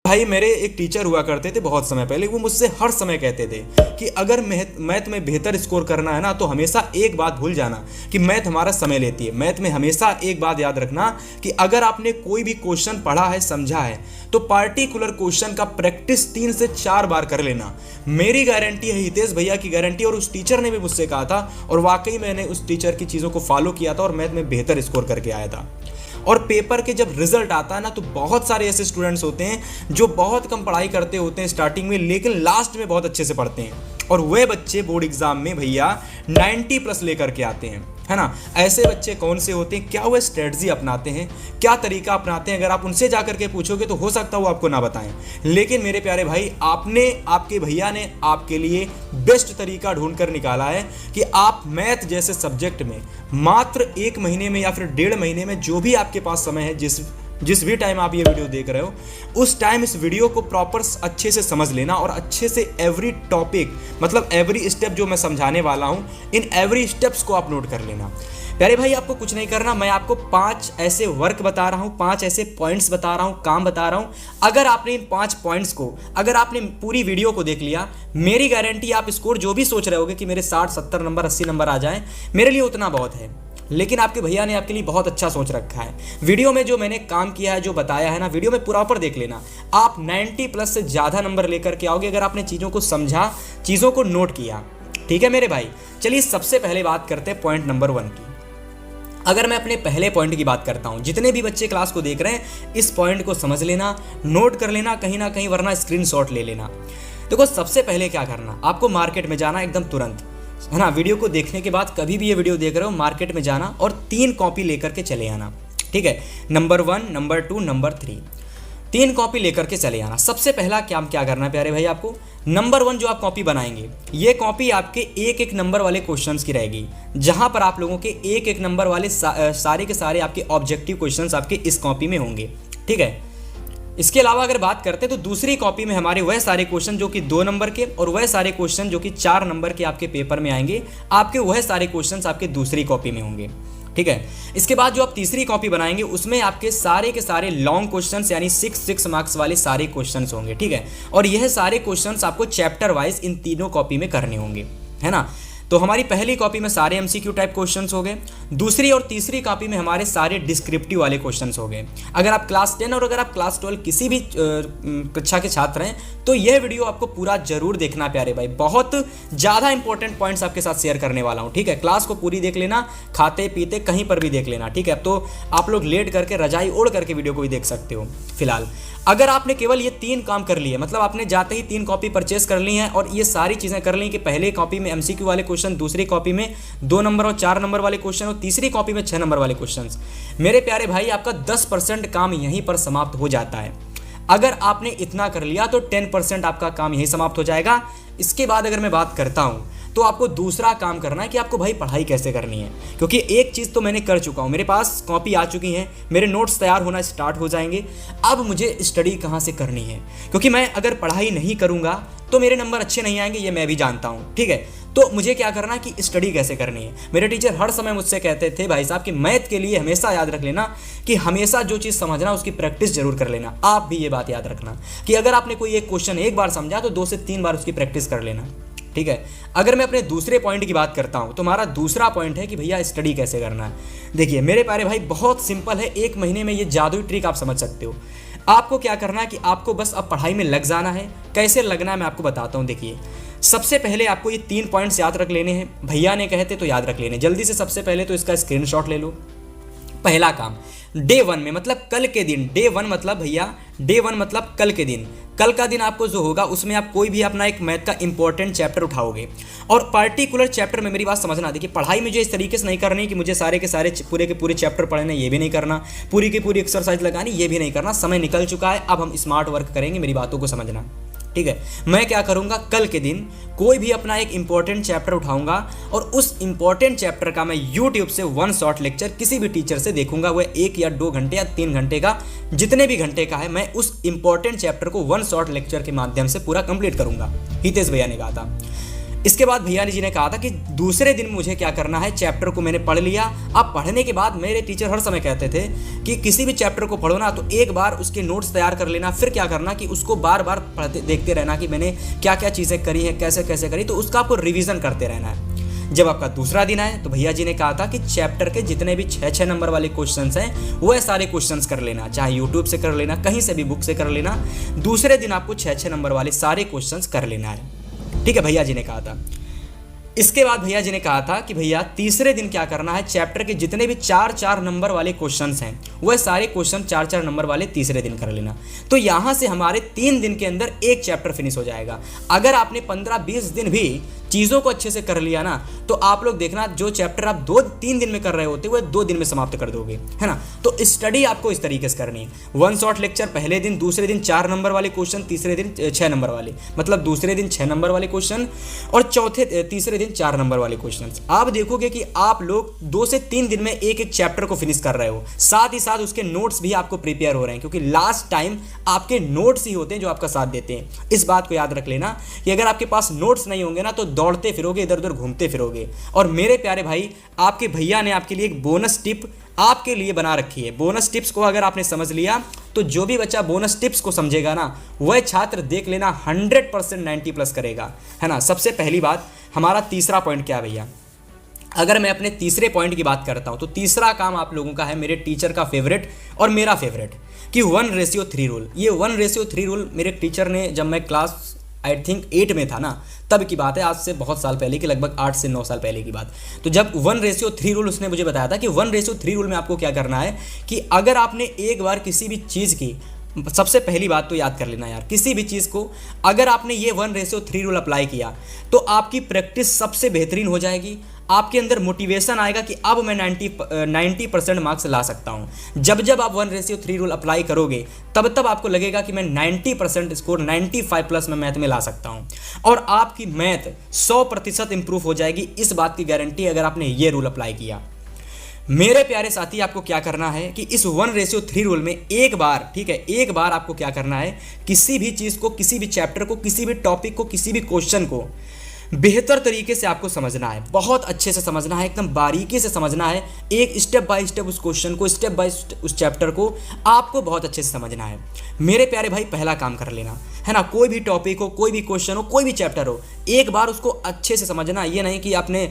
भाई मेरे एक टीचर हुआ करते थे बहुत समय पहले, वो मुझसे हर समय कहते थे कि अगर मैथ में बेहतर स्कोर करना है ना तो हमेशा एक बात भूल जाना कि मैथ हमारा समय लेती है। मैथ में हमेशा एक बात याद रखना कि अगर आपने कोई भी क्वेश्चन पढ़ा है, समझा है, तो पार्टिकुलर क्वेश्चन का प्रैक्टिस 3 से 4 बार कर लेना। मेरी गारंटी है, हितेश भैया की गारंटी, और उस टीचर ने भी मुझसे कहा था और वाकई मैंने उस टीचर की चीज़ों को फॉलो किया था और मैथ में बेहतर स्कोर करके आया था। और पेपर के जब रिजल्ट आता है ना तो बहुत सारे ऐसे स्टूडेंट्स होते हैं जो बहुत कम पढ़ाई करते होते हैं स्टार्टिंग में, लेकिन लास्ट में बहुत अच्छे से पढ़ते हैं, और वे बच्चे बोर्ड एग्जाम में भैया 90 प्लस लेकर के आते हैं, है ना। ऐसे बच्चे कौन से होते हैं, क्या वो स्ट्रेटजी अपनाते हैं, क्या तरीका अपनाते हैं, अगर आप उनसे जा करके पूछोगे तो हो सकता है वो आपको ना बताएं। लेकिन मेरे प्यारे भाई, आपके भैया ने आपके लिए बेस्ट तरीका ढूंढ कर निकाला है कि आप मैथ जैसे सब्जेक्ट में मात्र 1 महीने में या फिर 1.5 महीने में, जो भी आपके पास समय है, जिस भी टाइम आप ये वीडियो देख रहे हो, उस टाइम इस वीडियो को प्रॉपर अच्छे से समझ लेना और अच्छे से एवरी टॉपिक, मतलब एवरी स्टेप जो मैं समझाने वाला हूँ, इन एवरी स्टेप्स को आप नोट कर लेना। प्यारे भाई, आपको कुछ नहीं करना, मैं आपको 5 ऐसे वर्क बता रहा हूँ, 5 ऐसे पॉइंट्स बता रहा हूँ, काम बता रहा हूँ। अगर आपने इन 5 पॉइंट्स को, अगर आपने पूरी वीडियो को देख लिया, मेरी गारंटी आप स्कोर जो भी सोच रहे होगे कि मेरे 60, 70 नंबर, 80 नंबर आ जाएं, मेरे लिए उतना बहुत है। लेकिन आपके भैया ने आपके लिए बहुत अच्छा सोच रखा है। वीडियो में जो मैंने काम किया है, जो बताया है ना, वीडियो में प्रॉपर देख लेना, आप 90 प्लस से ज़्यादा नंबर लेकर के आओगे अगर आपने चीज़ों को समझा, चीज़ों को नोट किया। ठीक है मेरे भाई, चलिए सबसे पहले बात करते हैं पॉइंट नंबर 1 की। अगर मैं अपने पहले पॉइंट की बात करता हूं, जितने भी बच्चे क्लास को देख रहे हैं, इस पॉइंट को समझ लेना, नोट कर लेना कहीं ना कहीं, वरना स्क्रीनशॉट ले लेना। देखो, सबसे पहले क्या करना, आपको मार्केट में जाना एकदम तुरंत, है ना। वीडियो को देखने के बाद कभी भी ये वीडियो देख रहे हो, मार्केट में जाना और 3 कॉपी लेकर के चले आना। ठीक है, नंबर 1, नंबर 2, नंबर 3, 3 कॉपी लेकर के चले आना। सबसे पहला क्या करना है प्यारे भाई, आपको नंबर 1 जो आप कॉपी बनाएंगे, ये कॉपी आपके एक नंबर वाले क्वेश्चंस की रहेगी, जहां पर आप लोगों के एक नंबर वाले सारे के सारे आपके ऑब्जेक्टिव क्वेश्चंस आपके इस कॉपी में होंगे। ठीक है, इसके अलावा अगर बात करते हैं तो दूसरी कॉपी में हमारे वह सारे क्वेश्चन जो कि 2 नंबर के और वह सारे क्वेश्चन जो कि 4 नंबर के आपके पेपर में आएंगे, आपके वह सारे क्वेश्चंस आपके दूसरी कॉपी में होंगे। ठीक है, इसके बाद जो आप तीसरी कॉपी बनाएंगे, उसमें आपके सारे के सारे लॉन्ग क्वेश्चंस यानी 6 मार्क्स वाले सारे क्वेश्चंस होंगे। ठीक है, और यह सारे क्वेश्चंस आपको चैप्टर वाइज इन तीनों कॉपी में करने होंगे, है ना। तो हमारी पहली कॉपी में सारे एमसीक्यू टाइप क्वेश्चंस हो गए, दूसरी और तीसरी कॉपी में हमारे सारे डिस्क्रिप्टिव वाले क्वेश्चंस हो गए। अगर आप क्लास 10 और अगर आप क्लास 12 किसी भी कक्षा के छात्र हैं तो यह वीडियो आपको पूरा जरूर देखना प्यारे भाई, बहुत ज़्यादा इंपॉर्टेंट पॉइंट्स आपके साथ शेयर करने वाला हूँ। ठीक है, क्लास को पूरी देख लेना, खाते पीते कहीं पर भी देख लेना। ठीक है, तो आप लोग लेट करके रजाई ओढ़ करके वीडियो को भी देख सकते हो। फिलहाल अगर आपने केवल ये 3 काम कर लिए, मतलब आपने जाते ही 3 कॉपी परचेस कर ली हैं और ये सारी चीज़ें कर ली कि पहले कॉपी में एमसीक्यू वाले क्वेश्चन, दूसरी कॉपी में 2 नंबर और 4 नंबर वाले क्वेश्चन और तीसरी कॉपी में 6 नंबर वाले क्वेश्चन, मेरे प्यारे भाई आपका 10% काम यहीं पर समाप्त हो जाता है। अगर आपने इतना कर लिया तो 10% आपका काम यहीं समाप्त हो जाएगा। इसके बाद अगर मैं बात करता हूँ तो आपको दूसरा काम करना है कि आपको भाई पढ़ाई कैसे करनी है, क्योंकि एक चीज़ तो मैंने कर चुका हूँ, मेरे पास कॉपी आ चुकी हैं, मेरे नोट्स तैयार होना स्टार्ट हो जाएंगे। अब मुझे स्टडी कहाँ से करनी है, क्योंकि मैं अगर पढ़ाई नहीं करूँगा तो मेरे नंबर अच्छे नहीं आएंगे, ये मैं भी जानता हूँ। ठीक है, तो मुझे क्या करना है कि स्टडी कैसे करनी है। मेरे टीचर हर समय मुझसे कहते थे, भाई साहब कि मैथ के लिए हमेशा याद रख लेना कि हमेशा जो चीज़ समझना उसकी प्रैक्टिस जरूर कर लेना। आप भी ये बात याद रखना कि अगर आपने कोई एक क्वेश्चन एक बार समझा तो 2 से 3 बार उसकी प्रैक्टिस कर लेना। ठीक है, अगर मैं अपने दूसरे पॉइंट की बात करता हूं तो हमारा दूसरा पॉइंट है कि भैया स्टडी कैसे करना है। देखिए मेरे प्यारे भाई, बहुत सिंपल है, 1 महीने में ये जादुई ट्रिक आप समझ सकते हो। आपको क्या करना है कि आपको बस अब पढ़ाई में लग जाना है। कैसे लगना है मैं आपको बताता हूं। देखिए, सबसे पहले आपको ये 3 पॉइंट्स याद रख लेने हैं, भैया ने कहते तो याद रख लेने जल्दी से। सबसे पहले तो इसका स्क्रीनशॉट ले लो। पहला काम, डे 1 में, मतलब कल के दिन, डे 1 मतलब भैया, डे 1 मतलब कल के दिन, कल का दिन आपको जो होगा उसमें आप कोई भी अपना एक मैथ का इंपॉर्टेंट चैप्टर उठाओगे और पार्टिकुलर चैप्टर में, मेरी बात समझना, देखिए पढ़ाई मुझे इस तरीके से नहीं करनी कि मुझे सारे के सारे पूरे के पूरे चैप्टर पढ़ने, ये भी नहीं करना, पूरी की पूरी एक्सरसाइज लगानी, ये भी नहीं करना। समय निकल चुका है, अब हम स्मार्ट वर्क करेंगे, मेरी बातों को समझना। ठीक है, मैं क्या करूंगा, कल के दिन कोई भी अपना एक इंपॉर्टेंट चैप्टर उठाऊंगा और उस इंपॉर्टेंट चैप्टर का मैं यूट्यूब से 1 शॉर्ट लेक्चर किसी भी टीचर से देखूंगा, वह 1 या 2 घंटे या 3 घंटे का, जितने भी घंटे का है, मैं उस इंपॉर्टेंट चैप्टर को 1 शॉर्ट लेक्चर के माध्यम से पूरा कंप्लीट करूंगा। हितेश भैया ने कहा था। इसके बाद भैया जी ने कहा था कि दूसरे दिन मुझे क्या करना है, चैप्टर को मैंने पढ़ लिया। अब पढ़ने के बाद मेरे टीचर हर समय कहते थे कि किसी भी चैप्टर को पढ़ो ना तो एक बार उसके नोट्स तैयार कर लेना, फिर क्या करना कि उसको बार बार पढ़ते देखते रहना कि मैंने क्या क्या चीज़ें करी हैं, कैसे कैसे करी, तो उसका आपको रिविज़न करते रहना है। जब आपका दूसरा दिन आए तो भैया जी ने कहा था कि चैप्टर के जितने भी 6-6 नंबर वाले क्वेश्चंस हैं वह सारे क्वेश्चंस कर लेना, चाहे यूट्यूब से कर लेना, कहीं से भी बुक से कर लेना। दूसरे दिन आपको 6-6 नंबर वाले सारे क्वेश्चंस कर लेना है, ठीक है, भैया जी ने कहा था। इसके बाद भैया जी ने कहा था कि भैया तीसरे दिन क्या करना है, चैप्टर के जितने भी 4-4 नंबर वाले क्वेश्चंस हैं वह सारे क्वेश्चन 4-4 नंबर वाले तीसरे दिन कर लेना। तो यहाँ से हमारे 3 दिन के अंदर एक चैप्टर फिनिश हो जाएगा। अगर आपने 15-20 दिन भी चीज़ों को अच्छे से कर लिया ना तो आप लोग देखना जो चैप्टर आप 2-3 दिन में कर रहे होते वह 2 दिन में समाप्त कर दोगे, है ना। तो स्टडी आपको इस तरीके से करनी है, 1 शॉर्ट लेक्चर पहले दिन, दूसरे दिन 4 नंबर वाले क्वेश्चन, तीसरे दिन 6 नंबर वाले, मतलब दूसरे दिन 6 नंबर वाले क्वेश्चन और तीसरे दिन 4 नंबर वाले क्वेश्चन। आप देखोगे कि आप लोग 2 से 3 दिन में एक एक चैप्टर को फिनिश कर रहे हो, साथ ही साथ उसके नोट्स भी आपको प्रिपेयर हो रहे हैं, क्योंकि लास्ट टाइम आपके नोट्स ही होते हैं जो आपका साथ देते हैं। इस बात को याद रख लेना कि अगर आपके पास नोट्स नहीं होंगे ना तो दौड़ते फिरोगे, इधर उधर घूमते फिरोगे। और मेरे प्यारे भाई, आपके भैया ने आपके लिए एक बोनस टिप आपके लिए बना रखी है। बोनस टिप्स को अगर आपने समझ लिया तो जो भी बच्चा बोनस टिप्स को समझेगा ना वह छात्र देख लेना 100% 90+ करेगा, है ना। सबसे पहली बात, हमारा तीसरा पॉइंट क्या है भैया, अगर मैं अपने तीसरे पॉइंट की बात करता हूं तो तीसरा काम आप लोगों का है, मेरे टीचर का फेवरेट और मेरा फेवरेट, कि 1:3 रूल। ये 1:3 रूल मेरे टीचर ने जब मैं क्लास आई थिंक 8 में था ना तब की बात है, आज से बहुत साल पहले की, लगभग 8 से 9 साल पहले की बात। तो जब 1:3 रूल उसने मुझे बताया था कि 1:3 रूल में आपको क्या करना है कि अगर आपने एक बार किसी भी चीज़ की, सबसे पहली बात तो याद कर लेना यार, किसी भी चीज़ को अगर आपने ये 1:3 रूल अप्लाई किया तो आपकी प्रैक्टिस सबसे बेहतरीन हो जाएगी। आपके अंदर मोटिवेशन आएगा कि अब मैं 90% मार्क्स ला सकता हूँ। जब जब आप 1:3 रूल अप्लाई करोगे तब तब आपको लगेगा कि मैं 90% स्कोर 95+ में मैथ में ला सकता हूँ, और आपकी मैथ 100% इंप्रूव हो जाएगी। इस बात की गारंटी अगर आपने ये रूल अप्लाई किया। मेरे प्यारे साथी, आपको क्या करना है कि इस 1:3 रूल में एक बार, ठीक है, एक बार आपको क्या करना है, किसी भी चीज़ को, किसी भी चैप्टर को, किसी भी टॉपिक को, किसी भी क्वेश्चन को बेहतर तरीके से आपको समझना है, बहुत अच्छे से समझना है, एकदम बारीकी से समझना है। एक स्टेप बाय स्टेप उस क्वेश्चन को, स्टेप बाय उस चैप्टर को आपको बहुत अच्छे से समझना है। मेरे प्यारे भाई, पहला काम कर लेना, है ना। कोई भी टॉपिक हो, कोई भी क्वेश्चन हो, कोई भी चैप्टर हो, एक बार उसको अच्छे से समझना। ये नहीं कि आपने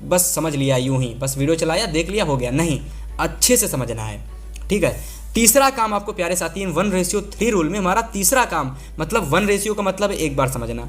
बस समझ लिया यूं ही, बस वीडियो चलाया, देख लिया, हो गया, नहीं, अच्छे से समझना है, ठीक है। तीसरा काम आपको प्यारे साथी, 1:3 रूल में हमारा तीसरा काम, मतलब 1 का मतलब है एक बार समझना,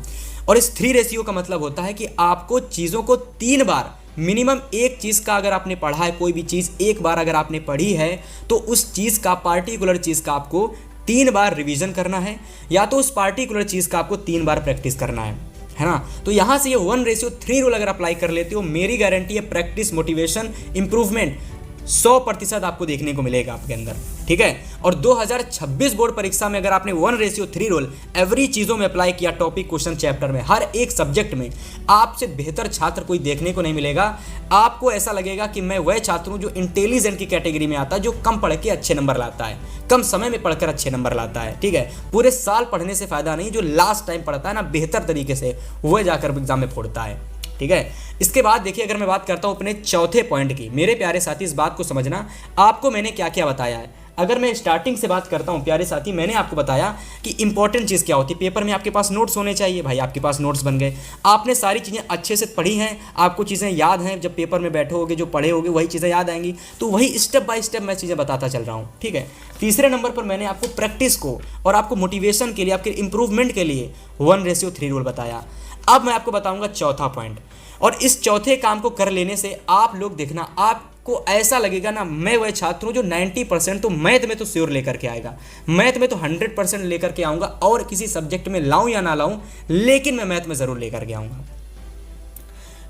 और इस 3 का मतलब होता है कि आपको चीज़ों को 3 बार, मिनिमम एक चीज़ का अगर आपने पढ़ा है, कोई भी चीज़ एक बार अगर आपने पढ़ी है तो उस चीज़ का, पार्टिकुलर चीज़ का आपको 3 बार रिवीजन करना है, या तो उस पार्टिकुलर चीज़ का आपको 3 बार प्रैक्टिस करना है ना। तो यहाँ से ये 1:3 रूल अगर अप्लाई कर लेते हो, मेरी गारंटी है प्रैक्टिस, मोटिवेशन, इंप्रूवमेंट 100% आपको देखने को मिलेगा आपके अंदर, ठीक है। और 2026 बोर्ड परीक्षा में अगर आपने 1:3 रूल एवरी चीज़ों में अप्लाई किया, टॉपिक, क्वेश्चन, चैप्टर में, हर एक सब्जेक्ट में, आपसे बेहतर छात्र कोई देखने को नहीं मिलेगा। आपको ऐसा लगेगा कि मैं वह छात्र हूँ जो इंटेलिजेंट की कैटेगरी में आता है, जो कम पढ़ के अच्छे नंबर लाता है, कम समय में पढ़कर अच्छे नंबर लाता है, ठीक है। पूरे साल पढ़ने से फायदा नहीं, जो लास्ट टाइम पढ़ता है ना बेहतर तरीके से, वह जाकर एग्जाम में फोड़ता है, ठीक है। इसके बाद देखिए, अगर मैं बात करता हूं अपने चौथे पॉइंट की, मेरे प्यारे साथी इस बात को समझना, आपको मैंने क्या क्या बताया है। अगर मैं स्टार्टिंग से बात करता हूं प्यारे साथी, मैंने आपको बताया कि इंपॉर्टेंट चीज़ क्या होती है, पेपर में आपके पास नोट्स होने चाहिए। भाई आपके पास नोट्स बन गए, आपने सारी चीज़ें अच्छे से पढ़ी हैं, आपको चीज़ें याद हैं, जब पेपर में बैठे होगे, जो पढ़े होगे वही चीज़ें याद आएंगी। तो वही स्टेप बाय स्टेप मैं चीज़ें बताता चल रहा हूँ, ठीक है। तीसरे नंबर पर मैंने आपको प्रैक्टिस को और आपको मोटिवेशन के लिए, आपके इंप्रूवमेंट के लिए 1:3 रूल बताया। अब मैं आपको बताऊंगा चौथा पॉइंट, और इस चौथे काम को कर लेने से आप लोग देखना, आपको ऐसा लगेगा ना, मैं वह छात्र हूँ जो 90% तो मैथ में तो श्योर लेकर के आएगा, मैथ में तो 100% लेकर के आऊँगा, और किसी सब्जेक्ट में लाऊं या ना लाऊं, लेकिन मैं मैथ में ज़रूर लेकर के आऊँगा।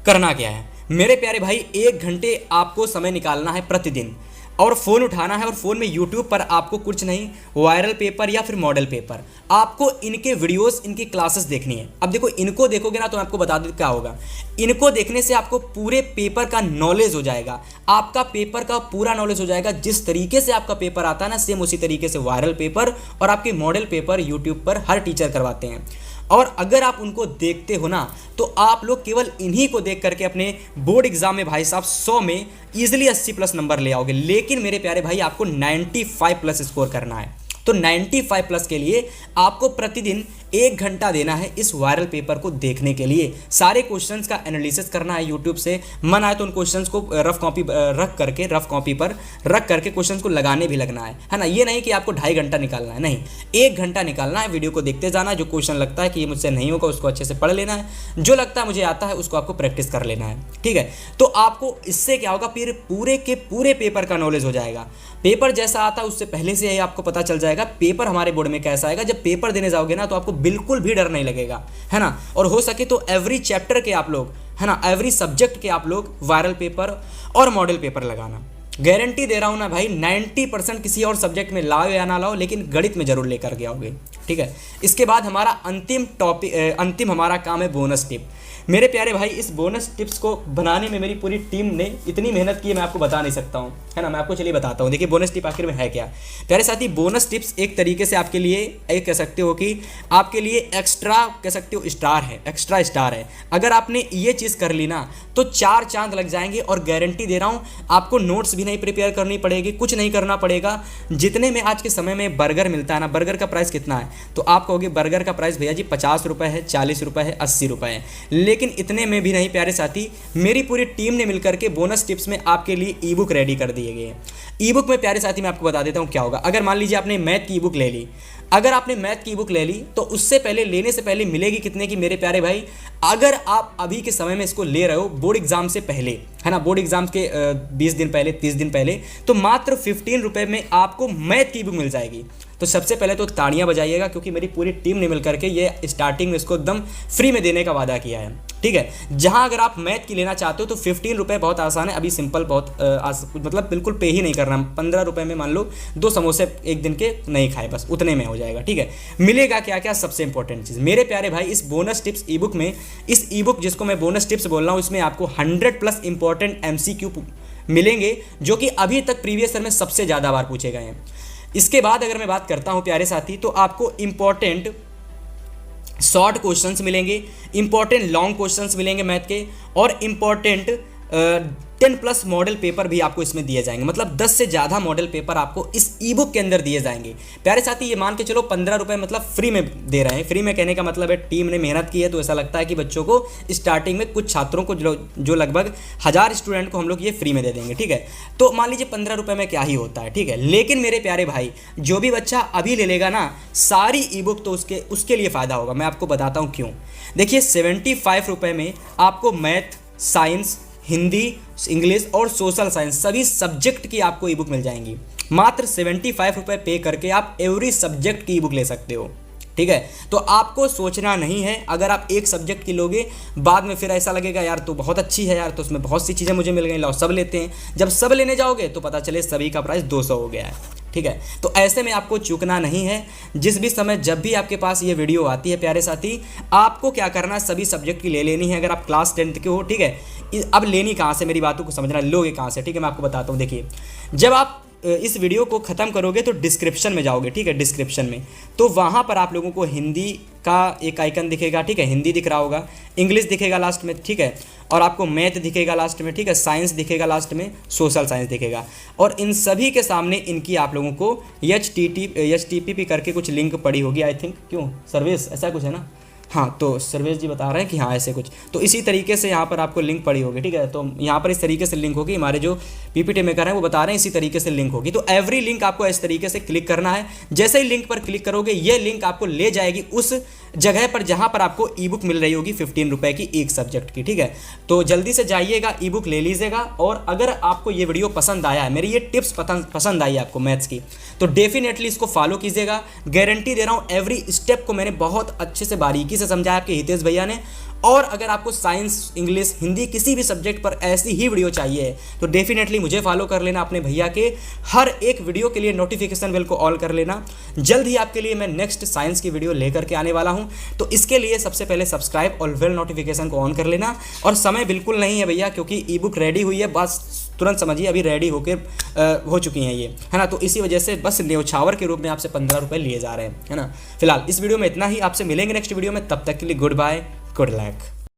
करना क्या है मेरे प्यारे भाई, 1 घंटे आपको समय निकालना है प्रतिदिन, और फ़ोन उठाना है, और फ़ोन में यूट्यूब पर आपको कुछ नहीं, वायरल पेपर या फिर मॉडल पेपर, आपको इनके वीडियोस, इनकी क्लासेस देखनी है। अब देखो, इनको देखोगे ना तो मैं आपको बता दूं क्या होगा, इनको देखने से आपको पूरे पेपर का नॉलेज हो जाएगा, आपका पेपर का पूरा नॉलेज हो जाएगा। जिस तरीके से आपका पेपर आता है ना, सेम उसी तरीके से वायरल पेपर और आपके मॉडल पेपर यूट्यूब पर हर टीचर करवाते हैं। और अगर आप उनको देखते हो ना तो आप लोग केवल इन्हीं को देख करके अपने बोर्ड एग्जाम में भाई साहब 100 में ईजिली 80 प्लस नंबर ले आओगे। लेकिन मेरे प्यारे भाई आपको 95 प्लस स्कोर करना है। तो 95 प्लस के लिए आपको प्रतिदिन 1 घंटा देना है इस वायरल पेपर को देखने के लिए। सारे क्वेश्चंस का एनालिसिस करना है यूट्यूब से, मन आए तो उन क्वेश्चंस को रफ कॉपी पर रख करके क्वेश्चंस को लगाने भी लगना है ना। ये नहीं कि आपको 2.5 घंटा निकालना है, नहीं 1 घंटा निकालना है। वीडियो को देखते जाना है, जो क्वेश्चन लगता है कि ये मुझसे नहीं होगा उसको अच्छे से पढ़ लेना है, जो लगता है मुझे आता है उसको आपको प्रैक्टिस कर लेना है, ठीक है। तो आपको इससे क्या होगा, फिर पूरे के पूरे पेपर का नॉलेज हो जाएगा। पेपर जैसा आता है उससे पहले से ही आपको पता चल जाएगा पेपर हमारे बोर्ड में कैसा आएगा। जब पेपर देने जाओगे ना तो आपको बिल्कुल भी डर नहीं लगेगा, है ना। और हो सके तो एवरी चैप्टर के आप लोग, है ना, एवरी सब्जेक्ट के आप लोग वायरल पेपर और मॉडल पेपर लगाना। गारंटी दे रहा हूं ना भाई, 90% किसी और सब्जेक्ट में लाओ या ना लाओ, लेकिन गणित में जरूर लेकर के आओगे, ठीक है। इसके बाद हमारा अंतिम हमारा काम है बोनस टिप। मेरे प्यारे भाई, इस बोनस टिप्स को बनाने में मेरी पूरी टीम ने इतनी मेहनत की है, मैं आपको बता नहीं सकता हूँ, है ना। मैं आपको चलिए बताता हूँ। देखिए बोनस टिप आखिर में है क्या। प्यारे साथी, बोनस टिप्स एक तरीके से आपके लिए एक कह सकते हो कि आपके लिए एक्स्ट्रा कह सकते हो स्टार है, एक्स्ट्रा स्टार है। अगर आपने ये चीज़ कर ली ना तो 4 चांद लग जाएंगे। और गारंटी दे रहा हूँ आपको नोट्स भी नहीं प्रिपेयर करनी पड़ेगी, कुछ नहीं करना पड़ेगा। जितने में आज के समय में बर्गर मिलता है ना, बर्गर का प्राइस कितना है तो आप कहोगे बर्गर का प्राइस भैया जी 50 रुपये है, 40 रुपये है, 80 रुपये है। लेकिन इतने में भी नहीं प्यारे साथी, मेरी पूरी टीम ने मिलकर के बोनस टिप्स में आपके लिए ई बुक रेडी कर दिए गए हैं। ई बुक में प्यारे साथी मैं आपको बता देता हूँ क्या होगा। अगर मान लीजिए आपने मैथ की ई बुक ले ली, अगर आपने मैथ की बुक ले ली तो उससे पहले, लेने से पहले मिलेगी कितने की मेरे प्यारे भाई, अगर आप अभी के समय में इसको ले रहे हो बोर्ड एग्जाम से पहले, है ना, बोर्ड एग्जाम के 20 दिन पहले, 30 दिन पहले, तो मात्र 15 रुपये में आपको मैथ की बुक मिल जाएगी। तो सबसे पहले तो ताड़ियां बजाइएगा, क्योंकि मेरी पूरी टीम ने मिलकर के ये स्टार्टिंग में इसको एकदम फ्री में देने का वादा किया है, ठीक है। जहां अगर आप मैथ की लेना चाहते हो तो 15 रुपये बहुत आसान है, अभी सिंपल, बहुत मतलब बिल्कुल पे ही नहीं करना। 15 रुपये में मान लो 2 समोसे एक दिन के नहीं खाए, बस उतने में हो जाएगा, ठीक है। मिलेगा क्या क्या, सबसे इंपॉर्टेंट चीज़ मेरे प्यारे भाई, इस बोनस टिप्स ई बुक में, इस ई बुक जिसको मैं बोनस टिप्स बोल रहा हूँ, इसमें आपको 100+ इंपॉर्टेंट MCQ मिलेंगे, जो कि अभी तक प्रीवियस ईयर में सबसे ज़्यादा बार पूछे गए हैं। इसके बाद अगर मैं बात करता हूं प्यारे साथी, तो आपको इंपॉर्टेंट शॉर्ट क्वेश्चंस मिलेंगे, इंपॉर्टेंट लॉन्ग क्वेश्चंस मिलेंगे मैथ के, और इंपॉर्टेंट 10+ मॉडल पेपर भी आपको इसमें दिए जाएंगे। मतलब 10 से ज़्यादा मॉडल पेपर आपको इस ई बुक के अंदर दिए जाएंगे। प्यारे साथी, ये मान के चलो 15 रुपये मतलब फ्री में दे रहे हैं। फ्री में कहने का मतलब है टीम ने मेहनत की है, तो ऐसा लगता है कि बच्चों को स्टार्टिंग में कुछ छात्रों को जो लगभग 1000 स्टूडेंट को हम लोग ये फ्री में दे देंगे, ठीक है। तो मान लीजिए 15 रुपये में क्या ही होता है, ठीक है। लेकिन मेरे प्यारे भाई, जो भी बच्चा अभी ले लेगा ना सारी ई बुक, तो उसके लिए फ़ायदा होगा। मैं आपको बताता हूँ क्यों। देखिए 75 रुपये में आपको मैथ, साइंस, हिंदी, इंग्लिश और सोशल साइंस सभी सब्जेक्ट की आपको ई बुक मिल जाएंगी। मात्र 75 रुपये पे करके आप एवरी सब्जेक्ट की ई बुक ले सकते हो, ठीक है। तो आपको सोचना नहीं है, अगर आप एक सब्जेक्ट की लोगे बाद में फिर ऐसा लगेगा यार तो बहुत अच्छी है यार, तो उसमें बहुत सी चीज़ें मुझे मिल गई, लाओ सब लेते हैं। जब सब लेने जाओगे तो पता चले सभी का प्राइस 200 हो गया है, ठीक है। तो ऐसे में आपको चूकना नहीं है। जिस भी समय जब भी आपके पास ये वीडियो आती है प्यारे साथी, आपको क्या करना है, सभी सब्जेक्ट की ले लेनी है। अगर आप क्लास 10th के हो, ठीक है। अब लेनी कहाँ से, मेरी बातों को समझना, लोगे कहाँ से, ठीक है। मैं आपको बताता हूँ। देखिए जब आप इस वीडियो को ख़त्म करोगे तो डिस्क्रिप्शन में जाओगे, ठीक है। डिस्क्रिप्शन में तो वहाँ पर आप लोगों को हिंदी का एक आइकन दिखेगा, ठीक है, हिंदी दिख रहा होगा, इंग्लिश दिखेगा लास्ट में, ठीक है, और आपको मैथ दिखेगा लास्ट में, ठीक है, साइंस दिखेगा लास्ट में, सोशल साइंस दिखेगा। और इन सभी के सामने इनकी आप लोगों को HTTP करके कुछ लिंक पड़ी होगी, आई थिंक, क्यों सर्विस ऐसा कुछ है ना, हाँ। तो सर्वेश जी बता रहे हैं कि हाँ ऐसे कुछ, तो इसी तरीके से यहाँ पर आपको लिंक पड़ी होगी, ठीक है। तो यहाँ पर इस तरीके से लिंक होगी, हमारे जो PPT मेकर हैं वो बता रहे हैं इसी तरीके से लिंक होगी। तो एवरी लिंक आपको इस तरीके से क्लिक करना है। जैसे ही लिंक पर क्लिक करोगे ये लिंक आपको ले जाएगी उस जगह पर जहाँ पर आपको ई बुक मिल रही होगी 15 रुपये की एक सब्जेक्ट की, ठीक है। तो जल्दी से जाइएगा, ई बुक ले लीजिएगा। और अगर आपको ये वीडियो पसंद आया है, मेरी ये टिप्स पसंद आई है आपको मैथ्स की, तो डेफिनेटली इसको फॉलो कीजिएगा। गारंटी दे रहा हूँ एवरी स्टेप को मैंने बहुत अच्छे से बारीकी से समझाया आपके हितेश भैया ने। और अगर आपको साइंस, इंग्लिश, हिंदी किसी भी सब्जेक्ट पर ऐसी ही वीडियो चाहिए तो डेफिनेटली मुझे फॉलो कर लेना, अपने भैया के हर एक वीडियो के लिए नोटिफिकेशन बेल को ऑल कर लेना। जल्द ही आपके लिए मैं नेक्स्ट साइंस की वीडियो लेकर के आने वाला हूं, तो इसके लिए सबसे पहले सब्सक्राइब और बेल नोटिफिकेशन को ऑन कर लेना। और समय बिल्कुल नहीं है भैया, क्योंकि ई बुक रेडी हुई है, बस तुरंत समझिए अभी रेडी होकर हो चुकी हैं ये, है ना। तो इसी वजह से बस न्योछावर के रूप में आपसे 15 रुपये लिए जा रहे हैं, है ना। फिलहाल इस वीडियो में इतना ही, आपसे मिलेंगे नेक्स्ट वीडियो में, तब तक के लिए गुड बाय, गुड लक।